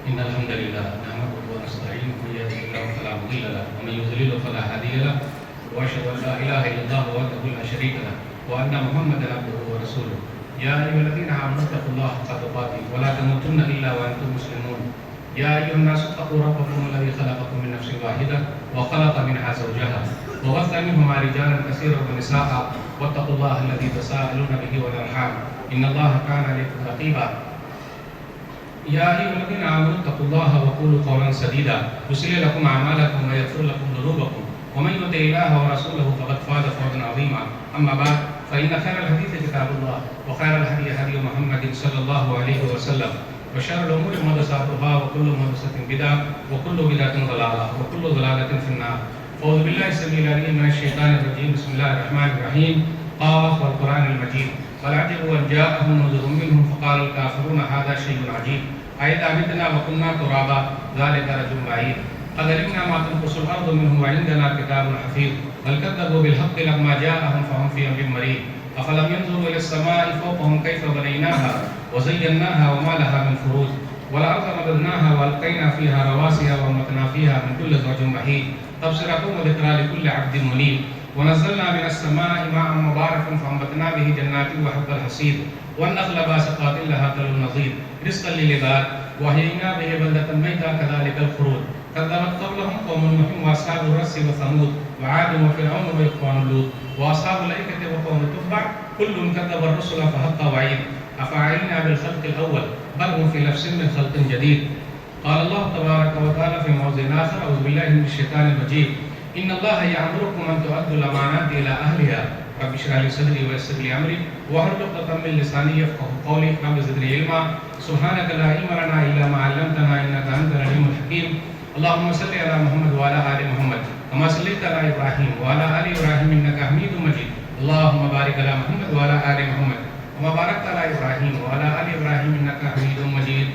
إن الحمد لله نحمده ونستعينه ومن يهده الله فلا مضل له ومن يضلل فلا هادي له وأشهد أن لا إله إلا الله وحده لا شريك له وأن محمدا عبده ورسوله يا أيها الذين آمنوا اتقوا الله حق تقاته ولا تموتن إلا وأنتم مسلمون يا أيها الناس اتقوا ربكم الذي خلقكم من نفس واحدة وخلق منها زوجها وبث منهما رجالا كثيرا ونساء واتقوا الله الذي تساءلون به والأرحام إن الله كان عليكم رقيبا يا أيها الذين آمنوا اتقوا الله وقولوا قولا سديدا يصلح لكم أعمالكم ويغفر لكم ذنوبكم ومن يطع الله ورسوله فقد فاز فوزا عظيما أما بعد فإن خير الحديث كتاب الله وخير الهدي هدي محمد صلى الله عليه وسلم وشر الأمور محدثاتها وكل محدثة بدعة وكل بدعة ضلالة وكل ضلالة في النار. أعوذ بالله السميع العليم من الشيطان الرجيم بسم الله الرحمن الرحيم قاف والقرآن المجيد بل عجبوا أن جاءهم منذر منهم فقال الكافرون هذا شيء عجيب أإذا متنا وكنا ترابا ذلك رجل بعيد قد علمنا ما تنقص الأرض منهم وعندنا كتاب حفيظ بل كذبوا بالحق لما جاءهم فهم في أمر مريض أفلم ينظروا إلى السماء فوقهم كيف بنيناها وزيناها وما لها من فروج والأرض مددناها وألقينا فيها رواسي وأنبتنا فيها من كل زوج بهيج تبصرة وذكرى لكل عبد منيب ونزلنا من السماء ماء مباركا فأنبتنا به جنات وحب الحصيد والنخل باسقات لها طلع نضيد رزقا للعباد وأحيينا به بلدة ميتا كذلك الخروج كذبت قبلهم قوم نوح وأصحاب الرس وثمود وعاد وفرعون وإخوان لوط وأصحاب الأيكة وقوم تبع كل كذب الرسل فحق وعيد أفعلنا له في نفس من خلق جديد. قال الله تبارك وتعالى في موضع آخر أعوذ بالله من الشيطان الرجيم إن الله يأمركم أن تؤدوا الأمانات إلى أهلها رب اشرح لي صدري ويسر لي أمري واحلل عقدة من لساني يفقهوا قولي رب زدني علما سبحانك لا علم لنا إلا ما علمتنا إنك أنت العليم الحكيم. اللهم صل على محمد وعلى آل محمد كما صليت على إبراهيم وعلى آل إبراهيم إنك حميد مجيد. اللهم بارك على محمد وعلى آل محمد كما باركت على إبراهيم وعلى آل إبراهيم إنك حميد مجيد.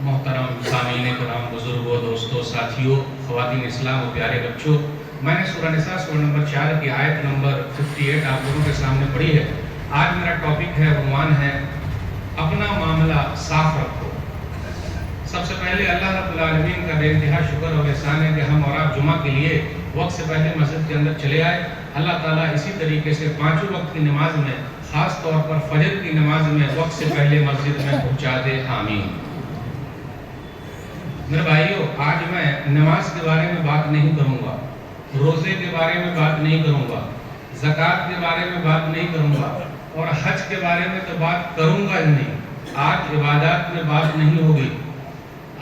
محترم سامعین کرام، بزرگوں، دوستوں، ساتھیوں، خواتین اسلام و پیارے بچوں، میں نے سورہ نساء سورہ نمبر 4 کی آیت نمبر 58 آپ لوگوں کے سامنے پڑھی ہے. آج میرا ٹاپک ہے، عنوان ہے اپنا معاملہ صاف رکھو. سب سے پہلے اللہ رب العالمین کا بے انتہا شکر اور احسان ہے کہ ہم اور آپ جمعہ کے لیے وقت سے پہلے مسجد کے اندر چلے آئے. اللہ تعالیٰ اسی طریقے سے پانچوں وقت کی نماز میں، خاص طور پر فجر کی نماز میں وقت سے پہلے مسجد میں پہنچا دے. آمین. میرے بھائیوں، آج میں نماز کے بارے میں بات نہیں کروں گا، روزے کے بارے میں بات نہیں کروں گا، زکوٰۃ کے بارے میں بات نہیں کروں گا، اور حج کے بارے میں تو بات کروں گا ہی نہیں. آج عبادات میں بات نہیں ہوگی.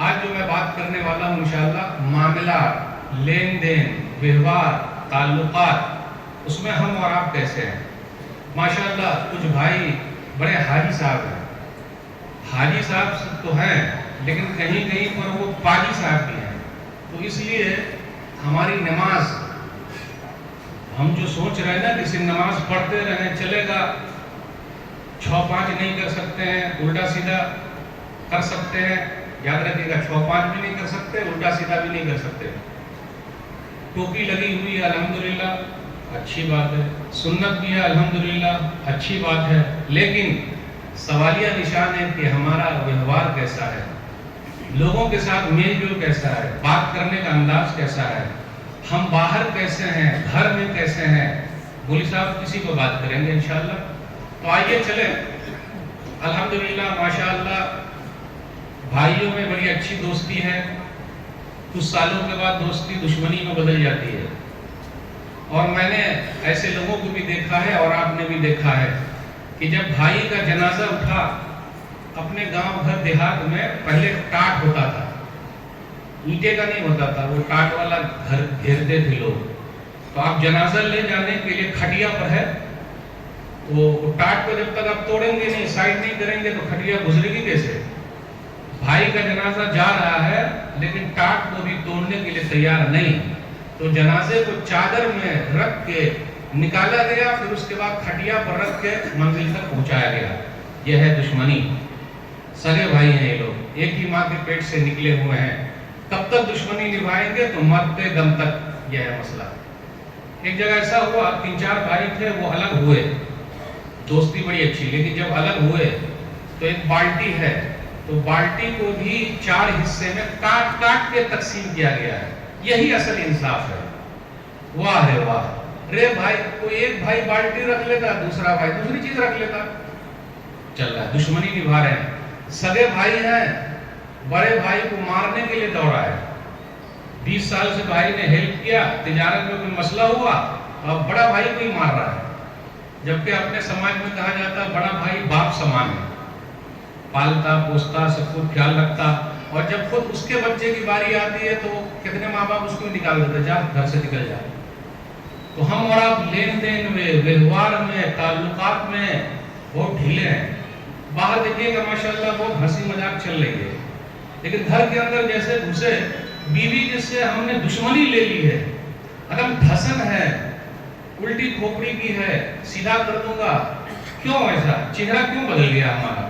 آج جو میں بات کرنے والا ہوں انشاءاللہ معاملات، لین دین، ویوہار، تعلقات، اس میں ہم اور آپ کیسے ہیں. ماشاءاللہ کچھ بھائی بڑے حاجی صاحب ہیں. حاجی صاحب تو ہیں لیکن کہیں کہیں پر وہ پاجی صاحب بھی ہیں. تو اس لیے ہماری نماز، ہم جو سوچ رہے ہیں نا کہ نماز پڑھتے رہیں چلے گا، 6-5 نہیں کر سکتے ہیں، الٹا سیدھا کر سکتے ہیں. یاد رکھیے گا، 6-5 بھی نہیں کر سکتے، الٹا سیدھا بھی نہیں کر سکتے. ٹوپی لگی ہوئی ہے الحمدللہ، اچھی بات ہے. سنت بھی ہے الحمدللہ، اچھی بات ہے. لیکن سوالیہ نشان ہے کہ ہمارا ویوہار کیسا ہے، لوگوں کے ساتھ میل جول کیسا ہے، بات کرنے کا انداز کیسا ہے، ہم باہر کیسے ہیں، گھر میں کیسے ہیں. مولوی صاحب کسی کو بات کریں گے انشاءاللہ. تو آئیے چلیں. الحمدللہ ماشاءاللہ بھائیوں میں بڑی اچھی دوستی ہے. کچھ سالوں کے بعد دوستی دشمنی میں بدل جاتی ہے. اور میں نے ایسے لوگوں کو بھی دیکھا ہے اور آپ نے بھی دیکھا ہے کہ جب بھائی کا جنازہ اٹھا، اپنے گاؤں گھر دیہات میں پہلے ٹاٹ ہوتا تھا، اینٹے کا نہیں ہوتا تھا، وہ ٹاٹ والا گھر گھیرتے تھے لوگ. تو آپ جنازہ لے جانے کے لیے کھٹیا پر ہے، وہ ٹاٹ کو جب تک آپ توڑیں گے نہیں، سائڈ نہیں کریں گے تو کھٹیا گزرے گی کیسے. بھائی کا جنازہ جا رہا ہے لیکن ٹاٹ کو بھی توڑنے کے لیے تیار نہیں. تو جنازے کو چادر میں رکھ کے نکالا گیا، پھر اس کے بعد کھٹیا پر رکھ کے منزل تک پہنچایا گیا. یہ ہے دشمنی. سگے بھائی ہیں یہ لوگ، ایک ہی ماں کے پیٹ سے نکلے ہوئے ہیں. کب تک دشمنی نبھائیں گے؟ تو مرتے دم تک. یہ ہے مسئلہ. ایک جگہ ایسا ہوا، 3-4 بھائی تھے، وہ الگ ہوئے، دوستی بڑی اچھی. لیکن جب الگ ہوئے تو ایک بالٹی ہے، تو بالٹی کو بھی 4 حصے میں کاٹ کاٹ کے تقسیم کیا گیا ہے. یہی اصل انصاف ہے. واہ رے واہ رے بھائی، کوئی ایک بھائی بالٹی رکھ لیتا، دوسرا بھائی دوسری چیز رکھ لیتا. چل رہا ہے، دشمنی نبھا رہے ہیں. سگے بھائی ہیں، بڑے بھائی کو مارنے کے لیے دوڑا ہے. 20 سال سے بھائی نے ہیلپ کیا، تجارت میں کوئی مسئلہ ہوا، اب بڑا بھائی کو ہی مار رہا ہے. جبکہ اپنے سماج میں کہا جاتا ہے بڑا بھائی باپ سمان ہے، پالتا پوستا سب کچھ خیال رکھتا. اور جب خود اس کے بچے کی باری آتی ہے تو کتنے ماں باپ اس کو نکال دیتے، جا گھر سے نکل جا. تو ہم اور آپ لین دین میں، ویوہار میں، تعلقات میں بہت ڈھیلے ہیں. باہر دیکھیے گا ماشاءاللہ بہت ہنسی مذاق چل رہی ہے، لیکن گھر کے اندر جیسے گھسے، بیوی جس سے ہم نے دشمنی لے لی ہے، عدم دھسن ہے، الٹی کھوپڑی کی ہے، سیدھا کر دوں گا. کیوں ایسا؟ چہرہ کیوں بدل گیا ہمارا؟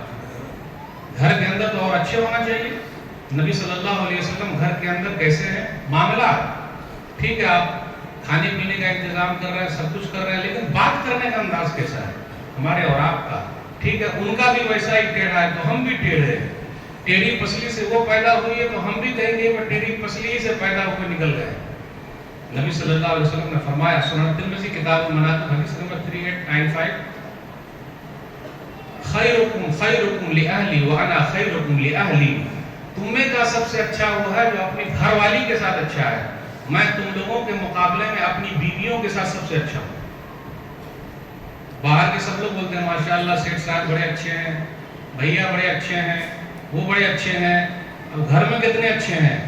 گھر کے اندر تو اور اچھے ہونا چاہیے. نبی صلی اللہ علیہ وسلم گھر کے اندر کیسے ہیں؟ معاملات ٹھیک ہے، آپ کھانے پینے کا انتظام کر رہے ہیں، سب کچھ کر رہے ہیں، لیکن بات کرنے کا انداز کیسا ہے ہمارے اور آپ کا؟ ٹھیک ہے، ان کا بھی ویسا ہی ٹیڑھا ہے تو ہم بھی ٹیڑھے ہیں. ٹیڑھی پسلی سے وہ پیدا ہوئی ہے تو ہم بھی کہیں گے وہ ٹیڑھی پسلی سے پیدا ہو کے نکل گئے. نبی صلی اللہ علیہ وسلم نے فرمایا، سنن ترمذی کتاب المناقب حدیث نمبر 3895، خیرکم خیرکم لأہلی وانا خیرکم لأہلی. تم میں کا سب سے اچھا وہ ہے جو اپنی گھر والی کے ساتھ اچھا ہے. میں تم لوگوں کے مقابلے میں اپنی بیویوں کے ساتھ سب سے اچھا ہوں. باہر کے سب لوگ بولتے ہیں ماشاءاللہ سیٹ صاحب بڑے اچھے ہیں، بھیا بڑے اچھے ہیں، وہ بڑے اچھے ہیں، اب گھر میں کتنے اچھے ہیں،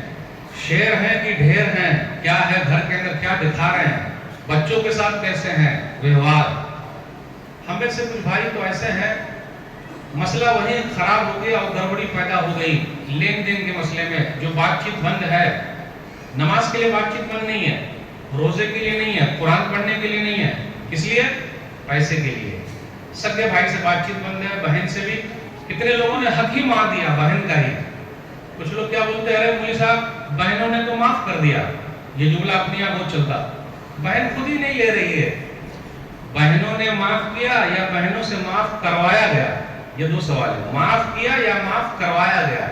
شیر ہیں کہ ڈھیر ہیں، کیا ہے گھر کے اندر، کیا دکھا رہے ہیں، بچوں کے ساتھ کیسے ہیں ویوہار۔ ہم میں سے کچھ بھائی تو ایسے ہیں مسئلہ وہیں خراب ہو گیا اور گڑبڑی پیدا ہو گئی لین دین کے مسئلے میں، جو بات چیت بند ہے، نماز کے لیے بات چیت بند نہیں ہے، روزے کے لیے نہیں ہے، قرآن پڑھنے کے لیے نہیں ہے، اس لیے پیسے کے لیے، سگے بھائی سے بات چیت بند ہے، بہن سے بھی کتنے لوگوں نے حق ہی مار دیا بہن کا ہی۔ کچھ لوگ کیا بولتے ہیں، ارے مولوی صاحب بہنوں نے تو معاف کر دیا، یہ جملہ اپنے یہاں بہت چلتا، بہن خود ہی نہیں لے رہی ہے، بہنوں نے معاف کیا یا بہنوں سے معاف کروایا گیا، یہ دو سوال ہے، معاف کیا یا معاف کروایا گیا۔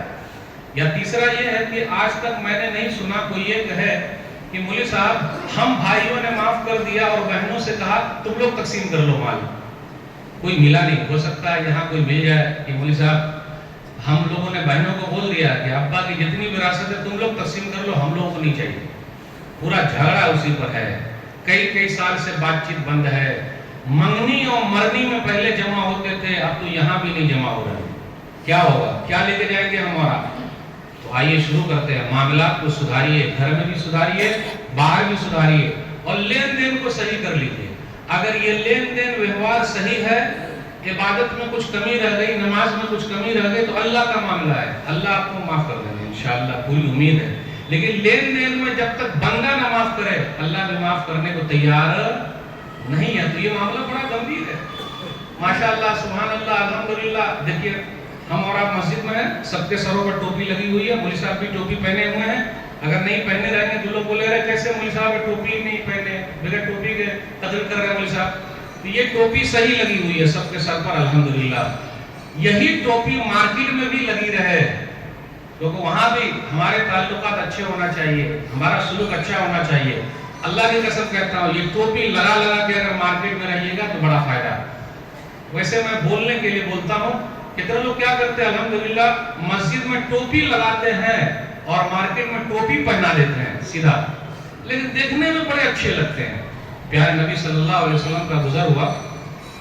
یا تیسرا یہ ہے کہ آج تک میں نے نہیں سنا کوئی یہ کہے کہ مولوی صاحب ہم بھائیوں نے معاف کر دیا اور بہنوں سے کہا تم لوگ تقسیم کر لو مال۔ کوئی ملا نہیں، ہو سکتا ہے یہاں کوئی مل جائے کہ مولوی صاحب ہم لوگوں نے بہنوں کو بول دیا کہ ابا کی جتنی وراثت ہے تم لوگ تقسیم کر لو، ہم لوگوں کو نہیں چاہیے، پورا جھگڑا اسی پر ہے، کئی سال سے بات چیت بند ہے، منگنی اور مرنی میں پہلے جمع ہوتے تھے، اب تو یہاں بھی نہیں جمع ہو رہے، کیا ہوگا، کیا لے کے جائیں گے ہمارا؟ تو آئیے شروع کرتے ہیں، معاملات کو سدھاریے، گھر میں بھی سدھاریے، باہر بھی سدھاریے، اور لین دین کو صحیح کر لیجیے۔ اگر یہ لین دین ویوہار صحیح ہے، عبادت میں کچھ کمی رہ گئی، نماز میں کچھ کمی رہ گئی، تو اللہ کا معاملہ ہے، اللہ آپ کو معاف کر دیں گے انشاءاللہ، پوری امید ہے۔ لیکن لین دین میں جب تک بندہ نہ معاف کرے، اللہ بھی معاف کرنے کو تیار نہیں ہے، تو یہ معاملہ بڑا گمبھیر ہے۔ ماشاءاللہ، سبحان اللہ، الحمدللہ۔ دیکھیے ہم اور آپ مسجد میں ہیں، سب کے سروں پر ٹوپی لگی ہوئی ہے، مولوی صاحب بھی ٹوپی پہنے ہوئے ہیں، اگر نہیں پہنے رہیں گے تو لوگ بولے رہے کیسے مولوی صاحب ٹوپی نہیں پہنے، بغیر ٹوپی کے قتل کر رہے ہیں مولوی صاحب۔ تو یہ ٹوپی صحیح لگی ہوئی ہے سب کے سر پر، الحمدللہ۔ یہی ٹوپی مارکیٹ میں بھی لگی رہے، کیونکہ وہاں بھی ہمارے تعلقات اچھے ہونا چاہیے، ہمارا سلوک اچھا ہونا چاہیے۔ اللہ کی قسم کہتا ہوں، یہ ٹوپی لگا کے اگر مارکیٹ میں رہیے گا تو بڑا فائدہ۔ ویسے میں بولنے کے لیے بولتا ہوں، کتنے لوگ کیا کرتے ہیں، الحمدللہ مسجد میں ٹوپی لگاتے ہیں اور مارکیٹ میں ٹوپی پہنا دیتے ہیں سیدھا، لیکن دیکھنے میں بڑے اچھے لگتے ہیں۔ پیارے نبی صلی اللہ علیہ وسلم کا گزر ہوا،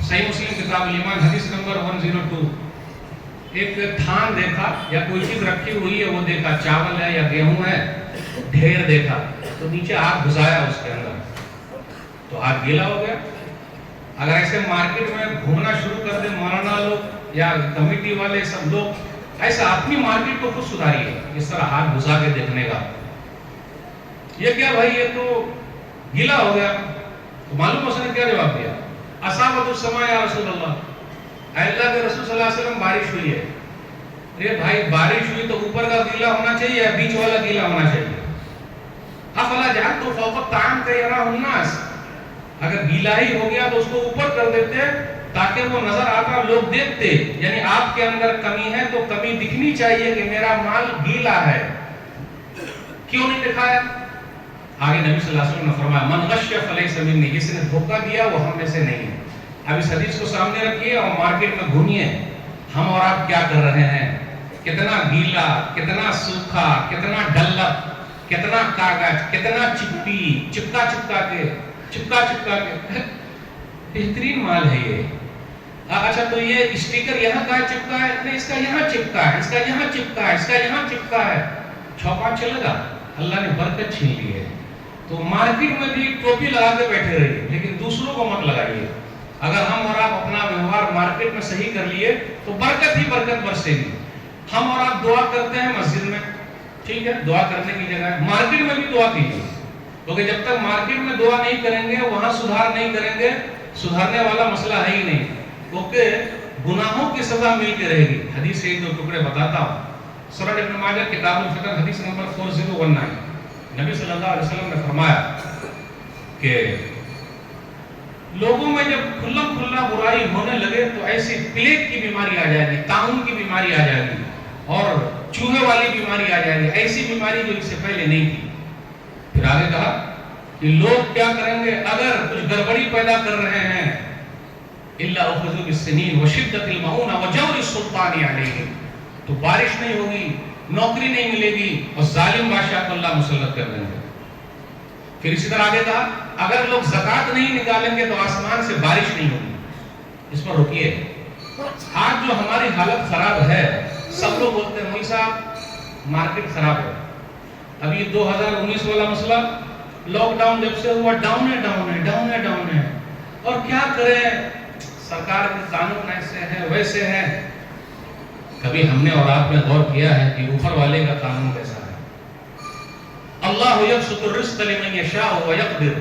صحیح مسلم کتاب الایمان حدیث نمبر 102، ایک تھان دیکھا یا کوئی چیز رکھی ہوئی ہے، وہ دیکھا چاول ہے یا گیہوں ہے، ڈھیر دیکھا تو نیچے ہاتھ گھسایا اس کے اندر، تو ہاتھ گیلا ہو گیا۔ اگر ایسے مارکیٹ میں گھومنا شروع کر دے مولانا لوگ یا کمیٹی والے سب لوگ، ایسا اپنی مارکیٹ کو خود سدھاریے، اس طرح ہاتھ گھسا کے دیکھنے کا۔ یہ کیا بھائی، یہ تو گیلا ہو گیا، تو معلوم اس نے کیا جواب دیا، اصابت السماء یا رسول اللہ، اے اللہ کے رسول صلی اللہ علیہ وسلم بارش ہوئی ہے۔ ارے بھائی بارش ہوئی تو اوپر کا گیلا ہونا چاہیے یا بیچ والا گیلا ہونا چاہیے؟ افلا جعلت فوق الطعام کی یراہ الناس، اگر گیلا ہی ہو گیا تو اس کو اوپر کر دیتے تاکہ وہ نظر آتا، لوگ دیکھتے، یعنی آپ کے اندر کمی ہے تو کمی دکھنی چاہیے کہ میرا مال گیلا ہے، کیوں نہیں دکھایا؟ آگے نبی صلی اللہ علیہ وسلم نے فرمایا من غش فلیس منی، جس نے دھوکہ دیا وہ ہم میں سے نہیں ہے۔ اب اس حدیث کو سامنے رکھیے اور مارکیٹ میں گھومیے، ہم اور آپ کیا کر رہے ہیں، کتنا گیلا، کتنا سوکھا، کتنا ڈلپ، کتنا کاغذ، کتنا چپی، چپکا کے بہترین مال ہے یہ۔ اچھا تو یہ اسٹیکر یہاں کا چپکا ہے، نہیں اس کا یہاں چپکا ہے، اس کا یہاں چپکا ہے، اس کا یہاں چپکا ہے، چھوپا چلے گا، اللہ نے برکت چھین لی ہے۔ تو مارکیٹ میں بھی ٹوپی لگا کے بیٹھے رہیے، لیکن دوسروں کو مت لگائیے۔ اگر ہم اور آپ اپنا ویوہار مارکیٹ میں صحیح کر لیے تو برکت ہی برکت برسے گی۔ ہم اور آپ دعا کرتے ہیں مسجد میں، ٹھیک ہے، دعا کرنے کی جگہ ہے، مارکیٹ میں بھی دعا کیجیے، کیونکہ جب تک مارکیٹ میں دعا نہیں کریں گے، وہاں سدھار نہیں کریں گے، سدھارنے والا مسئلہ ہے ہی نہیں، کیونکہ گناہوں کی سزا مل کے رہے گی۔ حدیث سے ایک دو ٹکڑے بتاتا ہوں، سنن ابن ماجہ کتاب الفطر حدیث نمبر 4019، نبی صلی اللہ علیہ وسلم نے فرمایا کہ لوگوں میں جب کھلم کھلا برائی ہونے لگے تو ایسی پلیگ کی بیماری آ جائے گی، طاعون کی بیماری آ جائے گی، اور چوہے والی بیماری آ جائے گی، ایسی بیماری جو اس سے پہلے نہیں تھی۔ پھر آگے کہا کہ لوگ کیا کریں گے اگر کچھ گڑبڑی پیدا کر رہے ہیں، الا اخذوا بالسنین وشدۃ المؤونہ وجور السلطان علیہم، تو بارش نہیں ہوگی، نوکری نہیں ملے گی، اور ظالم بادشاہ کو اللہ مسلط کر دیں گے۔ پھر اسی طرح آگے کہا اگر لوگ زکوٰۃ نہیں نکالیں گے تو آسمان سے بارش نہیں ہوگی۔ اس پر رکیے، آج جو آج جو ہماری حالت خراب ہے، سب لوگ بولتے ہیں مولوی صاحب مارکیٹ خراب ہے. ابھی 2019 والا مسئلہ لاک ڈاؤن جب سے ہوا، ڈاؤن ہے. اور کیا کریں، سرکار کے قانون ایسے ہیں ویسے ہیں. کبھی ہم نے اور آپ نے غور کیا ہے کہ اوپر والے کا قانون کیسا ہے؟ اللہ یبسط الرزق لمن یشاء ویقدر،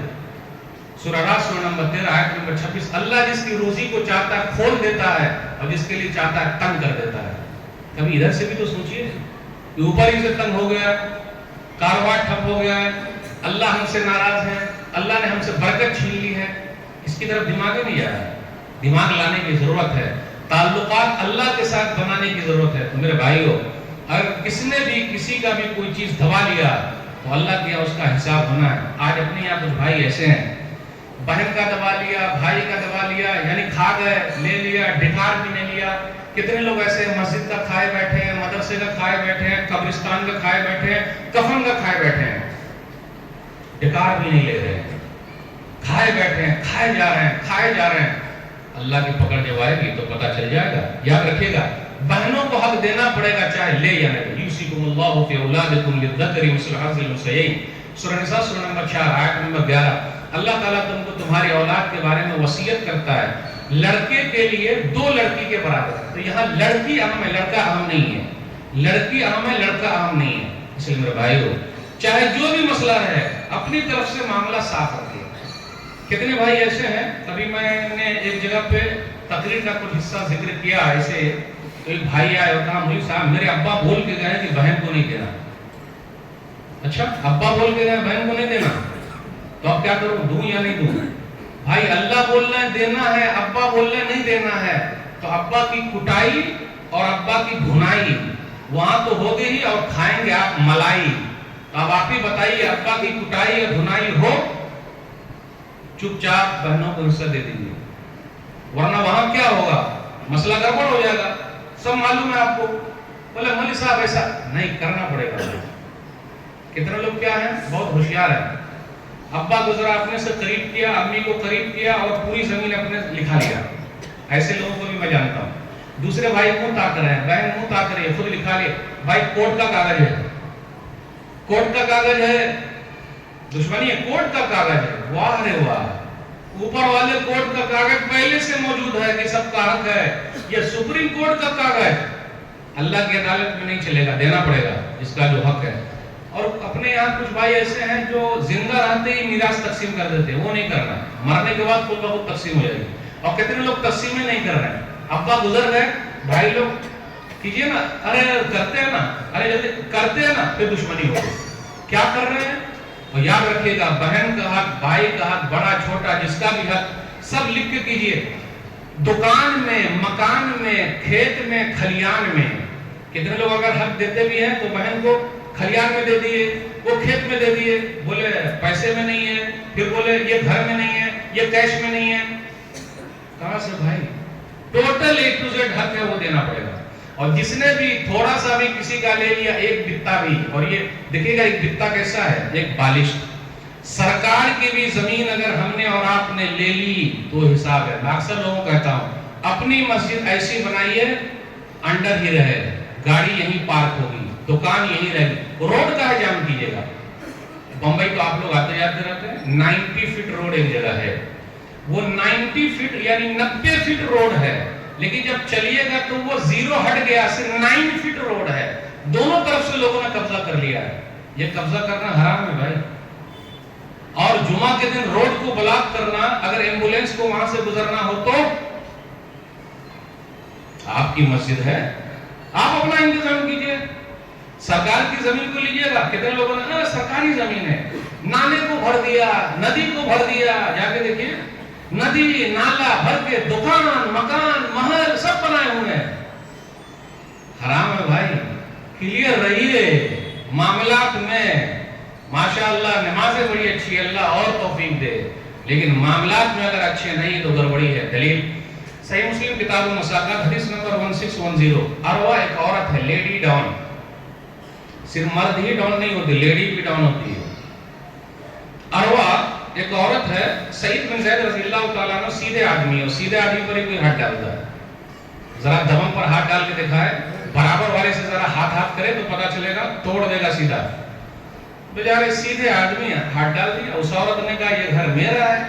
سورہ راس سورہ نمبر 13 آیت نمبر 26. اللہ جس کی روزی کو چاہتا ہے کھول دیتا ہے اور جس کے لیے چاہتا ہے تنگ کر دیتا ہے. کبھی ادھر سے بھی تو سوچئے کہ اوپر ہی سے تنگ ہو گیا، کاروبار ٹھپ ہو گیا ہے، اللہ ہم سے ناراض ہے، اللہ نے ہم سے برکت چھین لی ہے. اس کی طرف دماغ نہیں جا رہا ہے. دماغ لانے کی ضرورت ہے، تعلقات اللہ کے ساتھ بنانے کی ضرورت ہے. تو میرے بھائیو، اگر کس نے بھی کسی کا بھی کوئی چیز دبا لیا تو اللہ کیا اس کا حساب ہونا ہے. آج اپنے یہاں کچھ بھائی ایسے ہیں، بہن کا دبا لیا، بھائی کا دبا لیا، یعنی کھا گئے، لے لیا، ڈکار بھی نہیں لیا. کتنے لوگ ایسے ہیں مسجد کا کھائے بیٹھے ہیں، مدرسے کا کھائے بیٹھے ہیں، قبرستان کا کھائے بیٹھے ہیں، کفن کا کھائے بیٹھے ہیں، ڈکار بھی نہیں لے رہے ہیں، کھائے بیٹھے ہیں، کھائے جا رہے ہیں. اللہ کی پکڑ جب آئے گی تو پتہ چل جائے گا. یاد رکھیے گا، بہنوں کو حق دینا پڑے گا چاہے لے یا نہیں. یوصیکم اللہ فی اولادکم للذکر مثل حظ الانثیین، سورہ نساء سورہ نمبر 4 آیت نمبر 11. اللہ تعالیٰ تم کو تمہاری اولاد کے بارے میں وصیت کرتا ہے، لڑکے کے لیے 2 لڑکی کے برابر ہے. تو یہاں لڑکی اہم ہے، لڑکا اہم نہیں ہے. لڑکی اہم ہے، لڑکا اہم نہیں ہے. اس لیے میرے بھائیو، چاہے جو بھی مسئلہ ہے اپنی طرف سے معاملہ صاف رکھیے. کتنے بھائی ایسے ہیں، ابھی میں نے ایک جگہ پہ تقریر کا کچھ حصہ ذکر کیا، ایسے ایک بھائی آئے اور کہا مولوی صاحب میرے ابا بول کے گئے کہ بہن کو نہیں دینا. اچھا، ابا بول کے گئے بہن کو نہیں دینا، تو اب کیا کروں، دوں یا نہیں دوں؟ بھائی اللہ بول رہے ہیں دینا ہے، ابا بول رہے ہیں نہیں دینا ہے. تو ابا کی کٹائی اور ابا کی بھنائی وہاں تو ہو گئی، اور کھائیں گے آپ ملائی. اب آپ ہی بتائیے، ابا کی کٹائی اور بھنائی ہو، چپ چاپ بہنوں کو حصہ دے دیجیے، ورنہ وہاں کیا ہوگا، مسئلہ گڑبڑ ہو جائے گا. سب معلوم ہے آپ کو. بولے مولوی صاحب ایسا نہیں کرنا پڑے گا. کتنے لوگ کیا ہیں، بہت ہوشیار ہیں. ابا گزرا اپنے سے قریب کیا، امی کو قریب کیا اور پوری زمین اپنے لکھا لیا. ایسے لوگوں کو بھی میں جانتا ہوں. دوسرے بھائی منہ تاک رہے ہیں، بہن منہ تاک رہی ہے، خود لکھا لے. بھائی کورٹ کا کاغذ ہے، کورٹ کا کاغذ ہے، دشمنی ہے، کورٹ کا کاغذ ہے. واہ رے واہ، اوپر والے کورٹ کا کاغذ پہلے سے موجود ہے کہ سب کا حق ہے. یہ سپریم کورٹ کا کاغذ اللہ کی عدالت میں نہیں چلے گا، دینا پڑے گا اس کا جو حق ہے. اور اپنے یہاں کچھ بھائی ایسے ہیں جو زندہ رہتے ہی میراث تقسیم کر دیتے ہیں. وہ نہیں کرنا، مرنے کے بعد خود بخود تقسیم ہو جائے گی. اور کتنے لوگ تقسیم نہیں کر رہے ہیں. ابا گزر گئے، بھائی لوگ کیجئے نا، ارے کرتے ہیں نا، ارے جلدی کرتے ہیں نا، پھر دشمنی ہو گئی. کیا کر رہے ہیں؟ اور یاد رکھیے گا، بہن کا حق، بھائی کا حق، بڑا چھوٹا جس کا بھی حق، سب لکھ کے کیجئے. دکان میں، مکان میں، کھیت میں، کھلیان میں. کتنے لوگ اگر حق دیتے بھی ہیں تو بہن کو کھلیان میں دے دیے، وہ کھیت میں دے دیے. بولے پیسے میں نہیں ہے، پھر بولے یہ گھر میں نہیں ہے، یہ کیش میں نہیں ہے. کہاں سے بھائی؟ ٹوٹل A to Z حق ہے، وہ دینا پڑے گا. اور جس نے بھی تھوڑا سا بھی کسی کا لے لیا، ایک بتا بھی، اور یہ دیکھیے گا ایک بتا کیسا ہے، ایک بالش. سرکار کی بھی زمین اگر ہم نے اور آپ نے لے لی تو حساب ہے. میں اکثر لوگوں کو کہتا ہوں اپنی مسجد ایسی بنائیے انڈر ہی رہے، گاڑی یہیں پارک ہوگی، دکان یہیں رہے گی، روڈ کا جام کیجیے گا. بمبئی تو آپ لوگ آتے جاتے رہتے ہیں، 90 فٹ روڈ ایک جگہ ہے، وہ 90 فٹ یعنی 90 فٹ روڈ ہے، لیکن جب چلیے گا تو وہ 0 ہٹ گیا سے 9 فٹ روڈ ہے. دونوں طرف سے لوگوں نے قبضہ کر لیا ہے. یہ قبضہ کرنا حرام ہے بھائی. اور جمعہ کے دن روڈ کو بلاک کرنا، اگر ایمبولینس کو وہاں سے گزرنا ہو تو آپ کی مسجد ہے، آپ اپنا انتظام کیجئے. سرکار کی زمین کو لیجئے گا. کتنے لوگوں نے سرکاری زمین ہے، نالے کو بھر دیا، ندی کو بھر دیا. جا کے دیکھیے، ندی نالا بھر کے دکان، مکان، محل سب بنائے ہوئے ہیں. حرام ہے بھائی. کلیئر رہیے معاملات میں. ماشاءاللہ نمازیں بڑی اچھی ہے، اللہ اور توفیق دے، لیکن معاملات میں اگر اچھے نہیں تو گڑبڑی ہے. دلیل صحیح مسلم کتاب المساقات حدیث نمبر 1610. اروا ایک عورت ہے، لیڈی ڈان. صرف مرد ہی ڈان نہیں ہوتی، لیڈی بھی ڈان ہوتی ہے. اروا ایک عورت ہے. سعید بن زید رضی اللہ تعالیٰ عنہ سیدھے آدمی ہے، اور سیدھے آدمی پر ہی کوئی ہاتھ ڈالتا ہے. ذرا دمن پر کے دکھائے, برابر والے سے ذرا ہاتھ کرے تو پتا چلے گا, توڑ دے گا سیدھا. بیچارے سیدھے آدمی ہاتھ ڈال دیا. اس عورت نے کہا یہ گھر میرا ہے,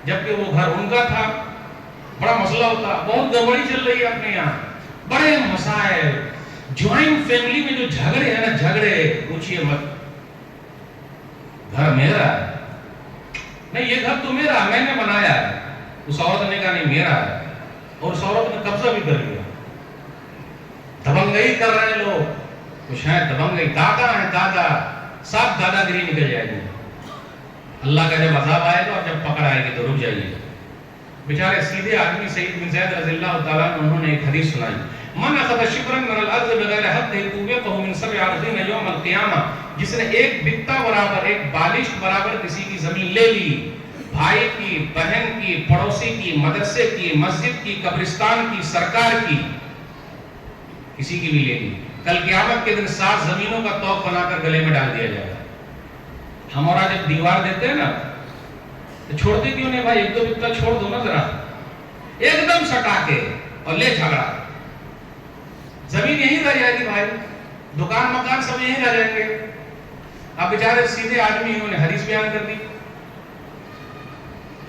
جبکہ وہ گھر ان کا تھا. بڑا مسئلہ ہوتا, بہت گڑبڑی چل رہی ہے اپنے یہاں, بڑے مسائل. جوائنٹ فیملی میں جو جھگڑے ہیں نا, جھگڑے پوچھئے مت. گھر میرا ہے, نہیں یہ گھر تو میرا, میں نے بنایا ہے. اس عورت نے کہا نہیں میرا ہے, اور اس عورت نے قبضہ بھی کر لیا. دبنگئی کر رہے ہیں لوگ, کچھ ہیں دبنگئی, دادا ہیں دادا, سب دادا گیری نکل جائے گی. اللہ کا جب عذاب آئے گا اور جب پکڑ آئے گی تو رک جائیے. بیچارے سیدھے آدمی سعید بن زید رضی اللہ تعالیٰ عنہ, انہوں نے ایک حدیث سنائی, من اخذ شبرا من الارض بغیر حقہ توبقہ من 7 ارضین یوم القیامہ. جس نے ایک بتہ برابر, ایک بالشت برابر کسی کی زمین لے لی, بھائی کی, بہن کی, پڑوسی کی, مدرسے کی, مسجد کی, قبرستان کی, سرکار کی, کسی کی بھی لے لی, کل قیامت کے دن 7 زمینوں کا طوق بنا کر گلے میں ڈال دیا جائے گا. ہمارا جب دیوار دیتے ہیں نا تو چھوڑتے کیوں نہیں بھائی, ایک دو بتہ چھوڑ دو نا ذرا, ایک دم سٹا کے اور لے جھگڑا. زمین یہیں رہ جائے گی بھائی, دکان مکان سب یہیں رہ جائیں گے. اب بیچارے سیدھے آدمی, انہوں نے حدیث بیان کر دی.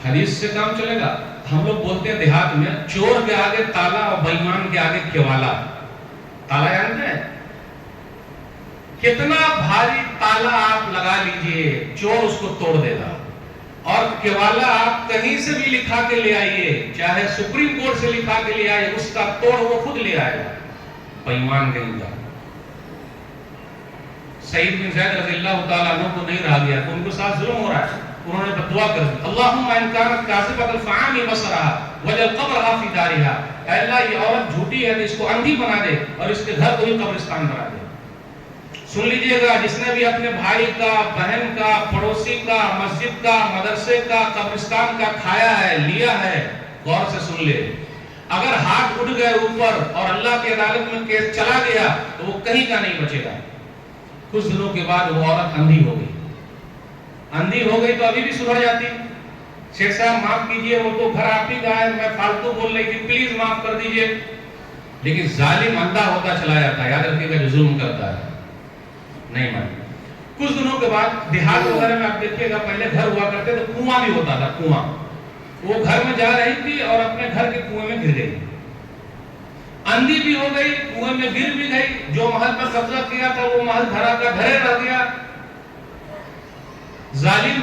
حدیث سے کام چلے گا. ہم لوگ بولتے ہیں دیہات میں, چور کے آگے تالا اور بےایمان کے آگے کیوالا. تالا جانتے ہیں, کتنا بھاری تالا آپ لگا لیجئے, چور اس کو توڑ دے گا. اور کیوالا آپ کہیں سے بھی لکھا کے لے آئیے, چاہے سپریم کورٹ سے لکھا کے لے آئیے, اس کا توڑ وہ خود لے آئے گا. بےایمان کہیں گا. سعید بن زید رضی اللہ تعالیٰ عنہ کو نہیں رہا گیا, تو ان کے ساتھ ظلم ہو رہا ہے. انہوں نے بدعا کر دی, اللہم ان کانت کاذبۃ فعامی بصرها وجعل قبرها فی دارها. اے اللہ یہ عورت جھوٹی ہے تو اس کو اندھی بنا دے اور اس کے گھر کو ہی قبرستان بنا دے. سن لیجئے گا, جس نے بھی اپنے بھائی کا, بہن کا, پڑوسی کا, مسجد کا, مدرسے کا, قبرستان کا کھایا ہے, لیا ہے, غور سے سن لے. اگر ہاتھ اٹھ گئے اوپر اور اللہ کی عدالت میں کیس چلا گیا تو وہ کہیں کا نہیں بچے گا. کچھ دنوں کے بعد وہ عورت اندھی ہو گئی. اندھی ہو گئی تو ابھی بھی سدھر جاتی, شیخ صاحب معاف کیجئے, وہ تو گھر آپ ہی کا ہے, میں فالتو بول رہی تھی, پلیز معاف کر دیجئے. لیکن ظالم اندھا ہوتا چلا جاتا ہے, یاد رکھیے گا, جو ظلم کرتا ہے نہیں مانی. کچھ دنوں کے بعد دیہات وغیرہ میں آپ دیکھیے گا, پہلے گھر ہوا کرتے تو کنواں بھی ہوتا تھا, کنواں. وہ گھر میں جا رہی تھی اور اپنے گھر کے کنویں میں گر گئی. اندھی بھی ہو گئی, کنویں میں گر بھی گئی. جو محل پر قبضہ کیا تھا وہ محل دھرا کا دھرے رہ گیا. ظالم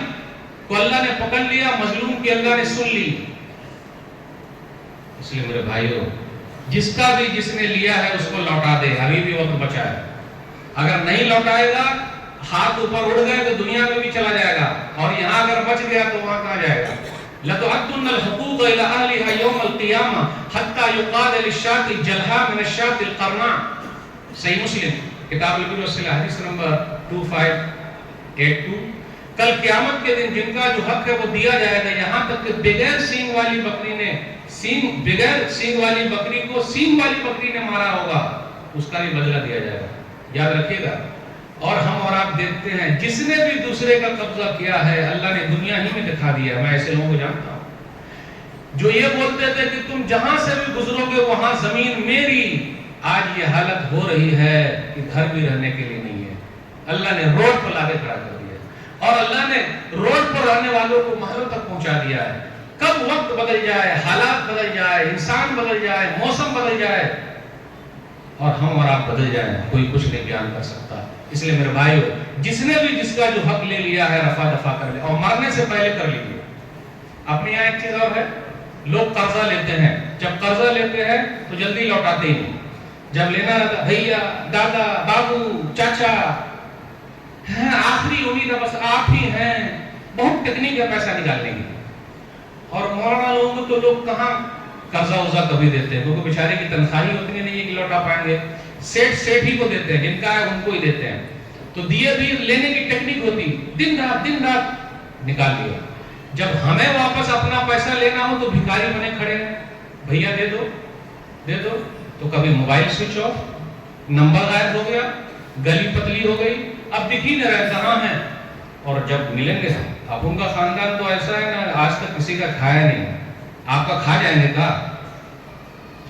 کو اللہ نے پکڑ لیا, مظلوم کی اللہ نے سن لی. اس لیے میرے بھائیوں, جس کا بھی جس نے لیا ہے اس کو لوٹا دے, ابھی بھی وقت بچا ہے. اگر نہیں لوٹائے گا, ہاتھ اوپر اڑ گئے تو دنیا میں بھی چلا جائے گا, اور یہاں اگر بچ گیا تو وہاں کہاں جائے گا. لَتُؤَدُّنَّ الْحُقُوقَ إِلَىٰ أَهْلِهَا يَوْمَ الْقِيَامَةِ حَتَّى يُقَادَ لِلشَّاةِ الْجَلْحَاءِ مِنَ الشَّاةِ الْقَرْنَاءِ. صحیح مسلم کتاب البر والصلہ حدیث نمبر 2582. کل قیامت کے دن جن کا جو حق ہے وہ دیا جائے گا, یہاں تک کہ بغیر سینگ والی بکری نے بغیر سینگ والی بکری کو سینگ والی بکری نے مارا ہوگا, اس کا بھی بدلہ دیا جائے گا. یاد رکھیے گا. اور ہم اور آپ دیکھتے ہیں, جس نے بھی دوسرے کا قبضہ کیا ہے اللہ نے دنیا ہی میں دکھا دیا. میں ایسے لوگوں کو جانتا ہوں جو یہ بولتے تھے کہ تم جہاں سے بھی گزرو گے وہاں زمین میری. آج یہ حالت ہو رہی ہے کہ گھر بھی رہنے کے لیے نہیں ہے. اللہ نے روڈ پر لا کے کھڑا کر دیا, اور اللہ نے روڈ پر رہنے والوں کو محلوں تک پہنچا دیا ہے. کب وقت بدل جائے, حالات بدل جائے, انسان بدل جائے, موسم بدل جائے اور ہم اور آپ بدل جائیں, کوئی کچھ نہیں بیان کر سکتا. اس لیے میرے بھائیو, جس نے بھی جس کا جو حق لے لیا ہے رفع دفع کر لے, اور مرنے سے پہلے کر لیجیے. اپنے یہاں ایک چیز اور ہے, لوگ قرضہ لیتے ہیں, جب قرضہ لیتے ہیں تو جلدی لوٹاتے ہی نہیں. جب لینا رہتا, بھیا, دادا, بابو, چاچا ہیں, آخری امید ہے بس آپ ہی ہیں, بہت ٹیکنیک ہے پیسہ نکالنے کی. اور مولانا لوگوں تو لوگ کہاں قرضہ ورضہ کبھی دیتے ہیں, کیونکہ بیچارے کی تنخواہی اتنی نہیں ہے کہ لوٹا پائیں گے. سیٹ ہی کو دیتے ہیں, جن کا ہے ان کو ہی دیتے ہیں. تو دیے بھی لینے کی ٹیکنیک ہوتی, دن رات نکال لیا. جب ہمیں واپس اپنا پیسہ لینا ہو تو بھکاری بنے کھڑے ہیں, بھیا دے دو, تو کبھی موبائل سوئچ آف, نمبر غائب ہو گیا, گلی پتلی ہو گئی, اب دکھ ہی نہ رہے کہاں ہیں. اور جب ملیں گے, اب ان کا خاندان تو ایسا ہے نا, آج تک کسی کا کھایا نہیں, آپ کا کھا جائیں گے کا.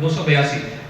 282।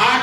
8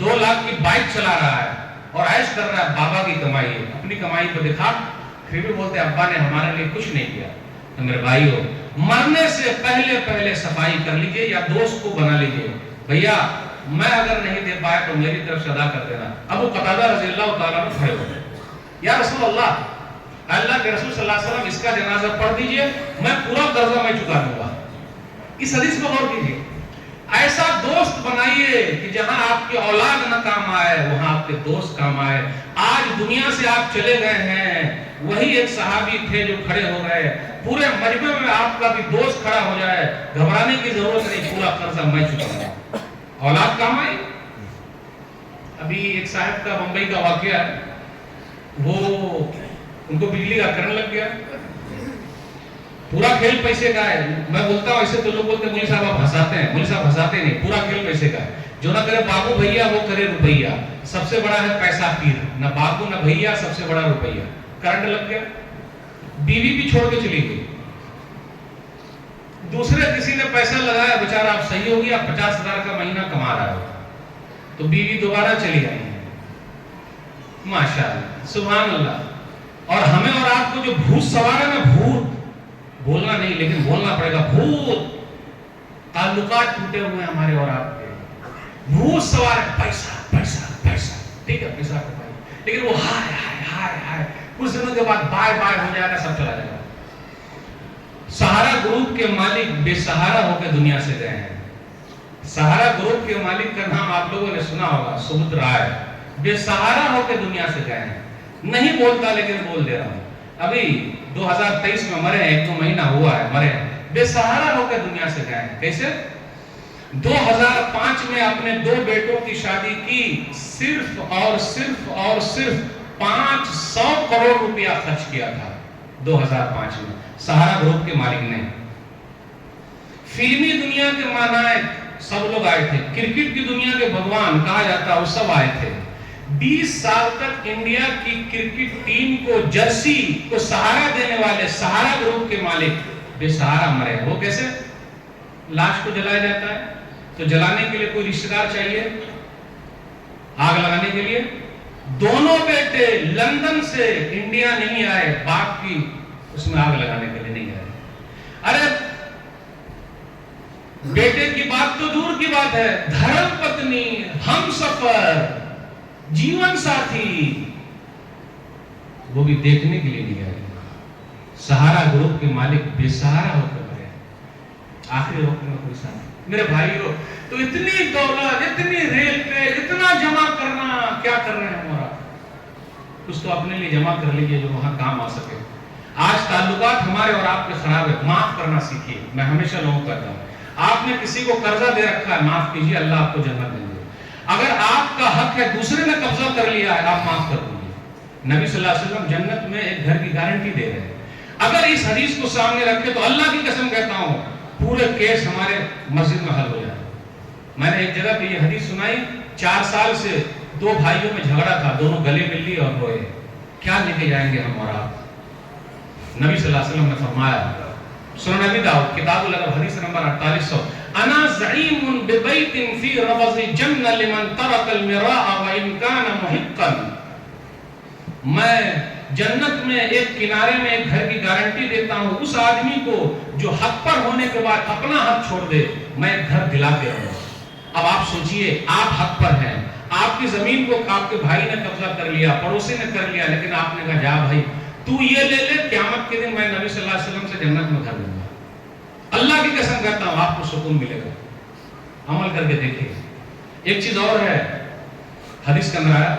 2 لاکھ کی بائک چلا رہا ہے اور عیش کر رہا ہے، بابا کی کمائی ہے، اپنی کمائی کو دکھا، پھر بھی بولتے ابا نے ہمارے لیے کچھ نہیں کیا. تو میرے بھائیو، مرنے سے پہلے صفائی کر لیجئے یا دوست کو بنا لیجئے، بھیا میں اگر نہیں دے پایا تو میری طرف سے ادا کر دینا. ابو قتادہ رضی اللہ تعالیٰ عنہ کھڑے ہو گئے، یا رسول اللہ، اللہ کے رسول صلی اللہ علیہ وسلم اس کا جنازہ پڑھ دیجئے، میں پورا قرضہ میں چکا دوں گا. اس حدیث کو غور کیجئے. ایسا دوست بنائیے کہ جہاں آپ کی اولاد نہ کام آئے وہاں آپ کے دوست کام آئے. آج دنیا سے آپ چلے گئے ہیں، وہی ایک صحابی تھے جو کھڑے ہو گئے، پورے مجمع میں آپ کا بھی دوست کھڑا ہو جائے، گھبرانے کی ضرورت نہیں، پورا قرضہ میں چکاؤں گا. اولاد کام آئی. ابھی ایک صاحب کا بمبئی کا واقعہ ہے، وہ ان کو بجلی کا کرنٹ لگ گیا، پورا کھیل پیسے کا ہے. میں بولتا ہوں ایسے تو لوگ بولتے ہیں مولوی صاحب آپ ہنساتے ہیں، مولوی صاحب ہنساتے نہیں، پورا کھیل پیسے کا ہے. جو نہ کرے بابو بھیا وہ کرے روپیہ. سب سے بڑا ہے پیسہ پیر، نہ بابو نہ بھیا، سب سے بڑا روپیہ. کرنٹ لگ گیا، بیوی بھی چھوڑ کے چلی گئی. دوسرے کسی نے پیسہ لگایا، بیچارہ آپ صحیح ہو گیا، 50,000 کا مہینہ کما رہا ہے، تو بیوی دوبارہ چلی آئی ہے. ماشاءاللہ، سبحان اللہ. اور ہمیں اور آپ کو جو بھوت سوار ہے نا، بھوت بولنا نہیں لیکن بولنا پڑے گا، بھوت. تعلقات ٹوٹے ہوئے ہیں ہمارے اور آپ کے، بھوت سوار ہے، پیسہ پیسہ پیسہ. ٹھیک ہے پیسہ کا بھائی، لیکن وہ ہائے ہائے ہائے ہائے کچھ دنوں کے بعد بائے بائے ہو جائے گا، سب چلا جائے گا. سہارا گروپ کے مالک بے سہارا ہو کے دنیا سے گئے ہیں. سہارا گروپ کے مالک کا نام آپ لوگوں نے سنا ہوگا، سبت رائے. بے سہارا ہو کے دنیا سے گئے ہیں. نہیں بولتا لیکن بول دے رہا ہوں. ابھی 2023 میں مرے ہیں، 1-2 مہینہ ہوا ہے مرے ہیں. بے سہارا ہو کے دنیا سے گئے ہیں. کیسے؟ 2005 میں اپنے 2 بیٹوں کی شادی کی، صرف اور صرف 500 کروڑ روپیہ خرچ کیا تھا 2005 میں. سہارا گروپ کے مالک نے. فلمی دنیا کے مانائق سب لوگ آئے تھے، کرکٹ کی دنیا کے بھگوان کہا جاتا ہے وہ سب آئے تھے. 20 سال تک انڈیا کی کرکٹ ٹیم کو جرسی کو سہارا دینے والے سہارا گروپ کے مالک بے سہارا مرے. وہ کیسے؟ لاش کو جلایا جاتا ہے تو جلانے کے لیے کوئی رشتہ دار چاہیے، آگ لگانے کے لیے. دونوں بیٹے لندن سے انڈیا نہیں آئے، باپ کی اس میں آگ لگانے کے لیے نہیں آئے. ارے بیٹے کی بات تو دور کی بات ہے، دھرم پتنی، ہم سفر، جیون ساتھی، وہ بھی دیکھنے کے لیے نہیں آئے. سہارا گروپ کے مالک بے سہارا ہو کر مرے. آخری وقت میں کوئی ساتھ. میرے بھائیو، تو اتنی دولت، اتنی ریل پہ اتنا جمع کرنا، کیا کر رہے ہیں ہمارا؟ کچھ تو اپنے لیے جمع کر لیجئے جو وہاں کام آ سکے. آج تعلقات ہمارے اور آپ کے خراب ہے، معاف کرنا سیکھیے. میں ہمیشہ لوگوں کو کہتا ہوں، آپ نے کسی کو قرضہ دے رکھا ہے، معاف کیجئے، اللہ آپ کو جنت دیں گے. اگر آپ کا حق ہے، دوسرے نے قبضہ کر لیا ہے، آپ معاف کر دیجئے. نبی صلی اللہ علیہ وسلم جنت میں ایک گھر کی گارنٹی دے رہے ہیں. اگر اس حدیث کو سامنے رکھے تو اللہ کی قسم کہتا ہوں پورے کیس ہمارے مسجد میں حل ہو جائے. میں نے ایک جگہ پہ یہ حدیث سنائی، 4 سال سے 2 بھائیوں میں جھگڑا تھا، دونوں گلے مل لیے اور روئے. کیا لے کے جائیں گے ہم اور آپ؟ نبی صلی اللہ علیہ وسلم نے فرمایا، سنن ابی داؤد کتاب الادب حدیث نمبر 4800، انا زعیم ببیت فی ربض جنہ لمن ترک المراء وان کان محقا. میں جنت میں ایک کنارے میں ایک گھر کی گارنٹی دیتا ہوں اس آدمی کو جو حق پر ہونے کے بعد اپنا حق چھوڑ دے، میں ایک گھر دلا کے رہوں. اب آپ سوچئے، آپ حق پر ہیں، آپ کی زمین کو آپ کے بھائی نے قبضہ کر لیا، پڑوسی نے کر لیا، لیکن آپ نے کہا جا بھائی تو یہ لے لے، قیامت کے دن میں نبی صلی اللہ علیہ وسلم سے جنت میں گھر دوں گا. اللہ کی قسم کہتا ہوں آپ کو سکون ملے گا. عمل کر کے دیکھیے. ایک چیز اور ہے، حدیث کے اندر آیا،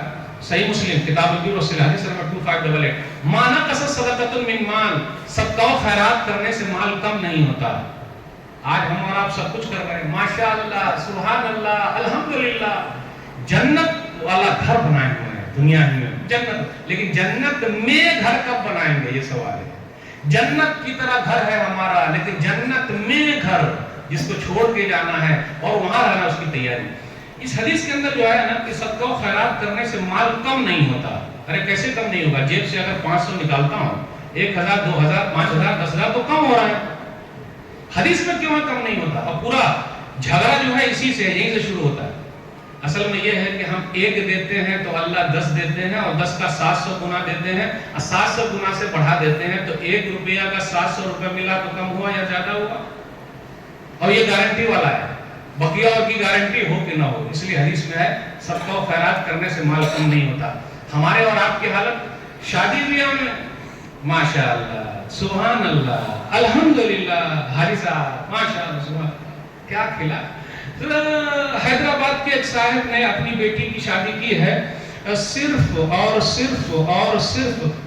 صحیح مسلم کتاب البر والصلہ حدیث نمبر 2588، ما نقص صدقۃ من مال، صدقہ و خیرات کرنے سے مال کم نہیں ہوتا. آج ہم اور آپ سب کچھ کر رہے ہیں، ماشاءاللہ، سبحان اللہ، الحمدللہ. جنت والا گھر بنائے ہوئے ہیں دنیا ہی میں، جنت، لیکن جنت میں گھر کب بنائیں گے یہ سوال ہے. جنت کی طرح گھر ہے ہمارا، لیکن جنت میں گھر جس کو چھوڑ کے جانا ہے اور وہاں رہنا، اس کی تیاری. اس حدیث کے اندر جو ہے نا کہ صدقہ و خیرات کرنے سے مال کم نہیں ہوتا. ارے کیسے کم نہیں ہوگا؟ جیب سے اگر 500 نکالتا ہوں، 1000 2000 5000 10000 تو کم ہو رہا ہے. حدیث میں کیوں کم نہیں ہوتا؟ اور پورا جھگڑا جو ہے اسی سے، یہیں سے شروع ہوتا ہے. اصل میں یہ ہے کہ ہم 1 دیتے ہیں تو اللہ 10 دیتے ہیں، اور 10 کا 700 گنا دیتے ہیں، اور 700 گنا سے بڑھا دیتے ہیں، تو 1 روپیہ کا 700 روپے ملا تو کم ہوا یا زیادہ ہوا؟ اور یہ گارنٹی والا ہے، بقیہ کی گارنٹی ہو کہ نہ ہو. اس لیے حدیث میں ہے صدقہ و خیرات کرنے سے مال کم نہیں ہوتا. ہمارے اور آپ کی حالت شادی بیاہ میں ماشاء اللہ سبحان اللہ الحمدللہ حاجی صاحب ماشاء اللہ سبحان کیا کھلا. حیدرآباد کے ایک صاحب نے اپنی بیٹی کی شادی کی ہے، صرف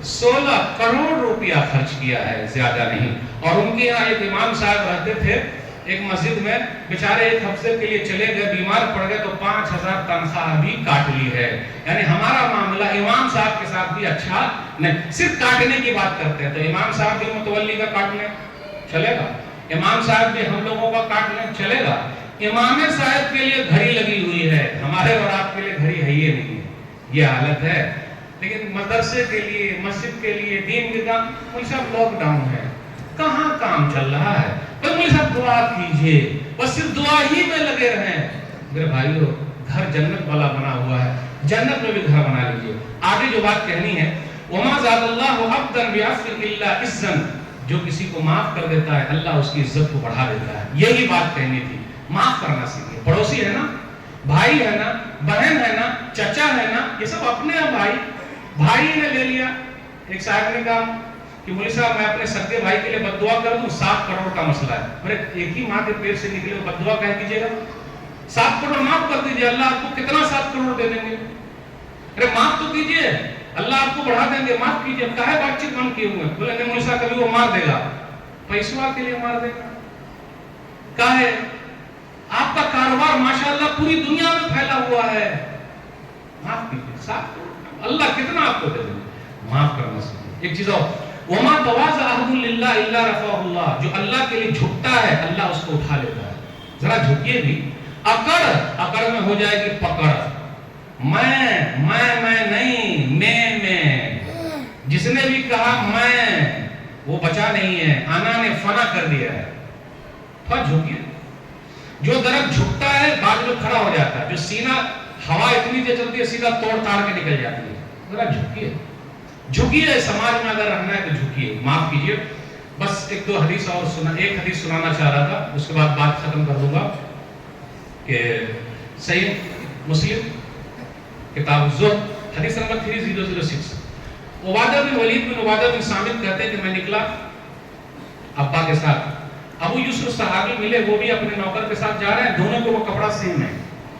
16 کروڑ روپیہ خرچ کیا ہے، زیادہ نہیں. اور ان کے یہاں ایک امام صاحب رہتے تھے ایک مسجد میں، بیچارے 1 ہفتے کے لیے چلے گئے، بیمار پڑ گئے تو 5000 تنخواہ بھی کاٹ لی ہے. یعنی ہمارا معاملہ امام صاحب کے ساتھ بھی اچھا نہیں، صرف کاٹنے کی بات کرتے ہیں. تو امام صاحب بھی متولی کا کاٹ لیں چلے گا، امام صاحب بھی ہم لوگوں کا کاٹ لیں چلے گا. امام صاحب کے لیے گھڑی لگی ہوئی ہے، ہمارے اور آپ کے لیے گھڑی ہے ہی نہیں ہے. یہ حالت ہے. لیکن مدرسے کے لیے، مسجد کے لیے، دین کے کام، مجھے صاحب لاک ڈاؤن ہے، کہاں کام چل رہا ہے؟ مجھے صاحب دعا کیجئے، بس صرف دعا ہی میں لگے رہیں. میرے بھائیو، گھر جنت والا بنا ہوا ہے، جنت میں بھی گھر بنا لیجئے. آگے جو بات کہنی ہے، وَمَا زَادَ اللَّهُ عَبْدًا بِعَفْوٍ إِلَّا عِزًّا، جو کسی کو معاف کر دیتا ہے اللہ اس کی عزت کو بڑھا دیتا ہے. یہی بات کہنی تھی. معاف کرنا سیکھیے. پڑوسی ہے نا، بھائی ہے نا، بہن ہے نا، چچا ہے نا، یہ سب اپنے ہیں. بھائی نے لے لیا. ایک صاحب نے کہا کہ مولوی صاحب میں اپنے سگے بھائی کے لیے بد دعا کر دوں، 7 کروڑ کا مسئلہ ہے. ارے ایک ہی ماں کے پیٹ سے نکلے بد دعا کہہ دیجیے گا، 7 کروڑ معاف کر دیجیے، اللہ آپ کو کتنا 7 کروڑ دے دیں گے. ارے معاف تو کیجیے، اللہ آپ کو بڑھا دیں گے، معاف کیجیے. کہے بات چیت بند کیے ہوئے؟ بولے نہیں مولوی صاحب کبھی وہ مار دے گا، پیسوا کے لیے مار دے گا. کہے آپ کا کاروبار ماشاءاللہ پوری دنیا میں پھیلا ہوا ہے، معاف کیجیے. 7 کروڑ اللہ کتنا آپ کو دے دیں گے. معاف کرنا سیکھیے. ایک چیز اور، وَمَا تَوَاضَعَ أَحَدٌ لِلَّهِ إِلَّا رَفَعَهُ اللَّهُ، جو اللہ کے لیے جھکتا ہے اللہ اس کو اٹھا لیتا ہے. ذرا جھکیے بھی. اکڑ میں ہو جائے گی پکڑ. میں نہیں، میں جس نے بھی کہا میں، وہ بچا نہیں ہے، آنا نے فنا کر دیا ہے. تھوڑا جھکیے. جو درخت جھکتا ہے بعد میں کھڑا ہو جاتا ہے، جو سینہ ہوا اتنی تیز چلتی ہے سیدھا توڑ تاڑ کے نکل جاتی ہے. ذرا جھکیے. جھکیے، سماج میں اگر رہنا ہے تو جھکیے. معاف کیجیے. بس 1-2 حدیث اور ایک حدیث سنانا چاہ رہا تھا، اس کے بعد بات ختم کر دوں گا. کہ صحیح مسلم کتاب الزہد حدیث نمبر 3006، عبادہ بن ولید بن عبادہ بن صامت کہتے ہیں کہ میں نکلا ابا کے ساتھ. ابو یوسف صحابی ملے، وہ بھی اپنے نوکر کے ساتھ جا رہے ہیں، دونوں کو وہ کپڑا سیم ہے،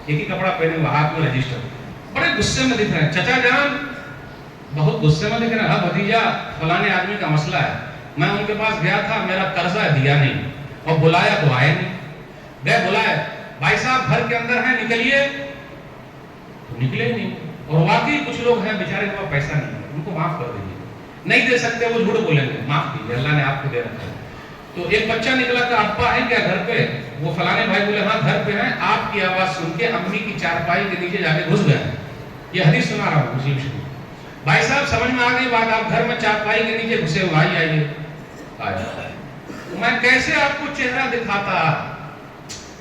ایک ہی کپڑا پہنے ہوئے، ہاتھ میں رجسٹر. بڑے غصے میں دکھ رہے ہیں. چچا جان بہت غصے میں دکھ رہے ہیں. ہاں بھتیجا فلانے آدمی کا مسئلہ ہے، میں ان کے پاس گیا تھا، میرا قرضہ دیا نہیں، اور بلایا تو آئے نہیں. گئے بلائے، بھائی صاحب گھر کے اندر ہیں نکلیے، تو نکلے ہی نہیں. اور واقعی کچھ لوگ ہیں بیچارے کے پاس پیسہ نہیں ہے، ان کو معاف کر دیجیے. نہیں دے سکتے وہ جھوٹ بولیں گے، معاف کیجیے، اللہ نے آپ کو دے رکھا ہے. تو ایک بچہ نکلا کہ ابا ہے کیا گھر پہ؟ وہ فلانے بھائی بولے ہاں گھر پہ ہیں. آپ کی آواز سن کے امی کی چارپائی کے نیچے جا کے گھس گئے. یہ حدیث سنا رہا ہوں مسلم شریف. بھائی صاحب سمجھ میں آ گئی بات، آپ گھر میں چارپائی کے نیچے گھسے ہوئے، آئیے. میں کیسے آپ کو چہرہ دکھاتا،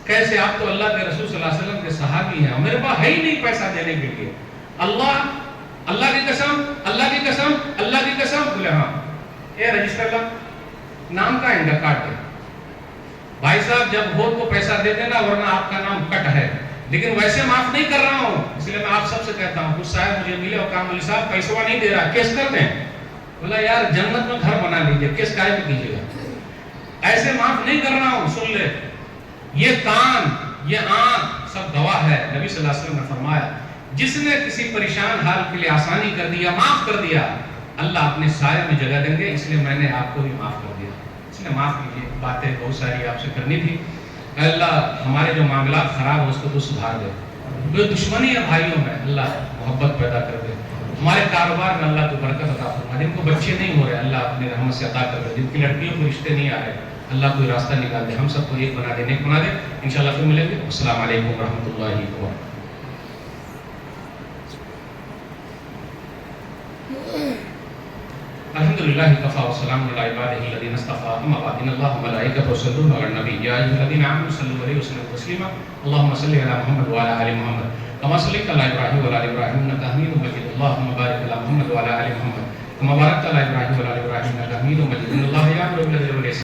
کیسے؟ آپ تو اللہ کے رسول صلی اللہ علیہ وسلم کے صحابی ہیں، میرے پاس ہے ہی نہیں پیسہ دینے کے لیے. اللہ کی قسم، اللہ کی قسم، اللہ کی قسم. بولے ہاں. اے رجسٹر کا نام کا ان کا کاٹ دے. بھائی صاحب جب ہو تو پیسہ دے دینا، ورنہ آپ کا نام کٹ ہے. لیکن ویسے معاف نہیں کر رہا ہوں، اس لیے میں آپ سب سے کہتا ہوں، کچھ صاحب مجھے ملے اور کہا مولوی صاحب پیسہ نہیں دے رہا، کیس کر دیں. بولا یار جنت میں گھر بنا لیجیے، کیس کائے میں کیجیے گا. ایسے معاف نہیں کر رہا ہوں. سن لے، یہ کان، یہ آنکھ سب گواہ ہے. نبی صلی اللہ علیہ وسلم نے فرمایا جس نے کسی پریشان حال کے لیے آسانی کر دیا، معاف کر دیا، اللہ اپنے سائے میں جگہ دیں گے. اس لیے میں نے آپ کو بھی معاف کر دیا. اس لیے معاف کیجیے. باتیں بہت ساری آپ سے کرنی تھی. اللہ ہمارے جو معاملات خراب ہو اس کو تو سدھار دے. جو دشمنی ہے بھائیوں میں اللہ محبت پیدا کر دے. ہمارے کاروبار میں اللہ کو برکت عطا فرما. جن کو بچے نہیں ہو رہے اللہ اپنے رحمت سے عطا کر دے. جن کی لڑکیوں کو رشتے نہیں آ رہے اللہ کوئی راستہ نکال دے. ہم سب کو ایک بنا دے، نیک بنا دے. انشاءاللہ پھر ملیں گے. السلام علیکم ورحمۃ اللہ وبرکاتہ. الحمدللہ کفا والسلام علی عبادہ الذین اصطفیٰ. اما بعد ان اللہ وملائکتہ یصلون علی النبی یا ایھا الذین آمنوا صلوا علیہ وسلم تسلیما. اللهم صل علی محمد وعلی آل محمد كما صليت على ابراهيم وعلى ال ابراهيم انك حميد مجيد اللهم بارك على محمد وعلى ال محمد كما باركت على ابراهيم وعلى ال ابراهيم انك حميد مجيد ان الله يامر بالعدل والاحسان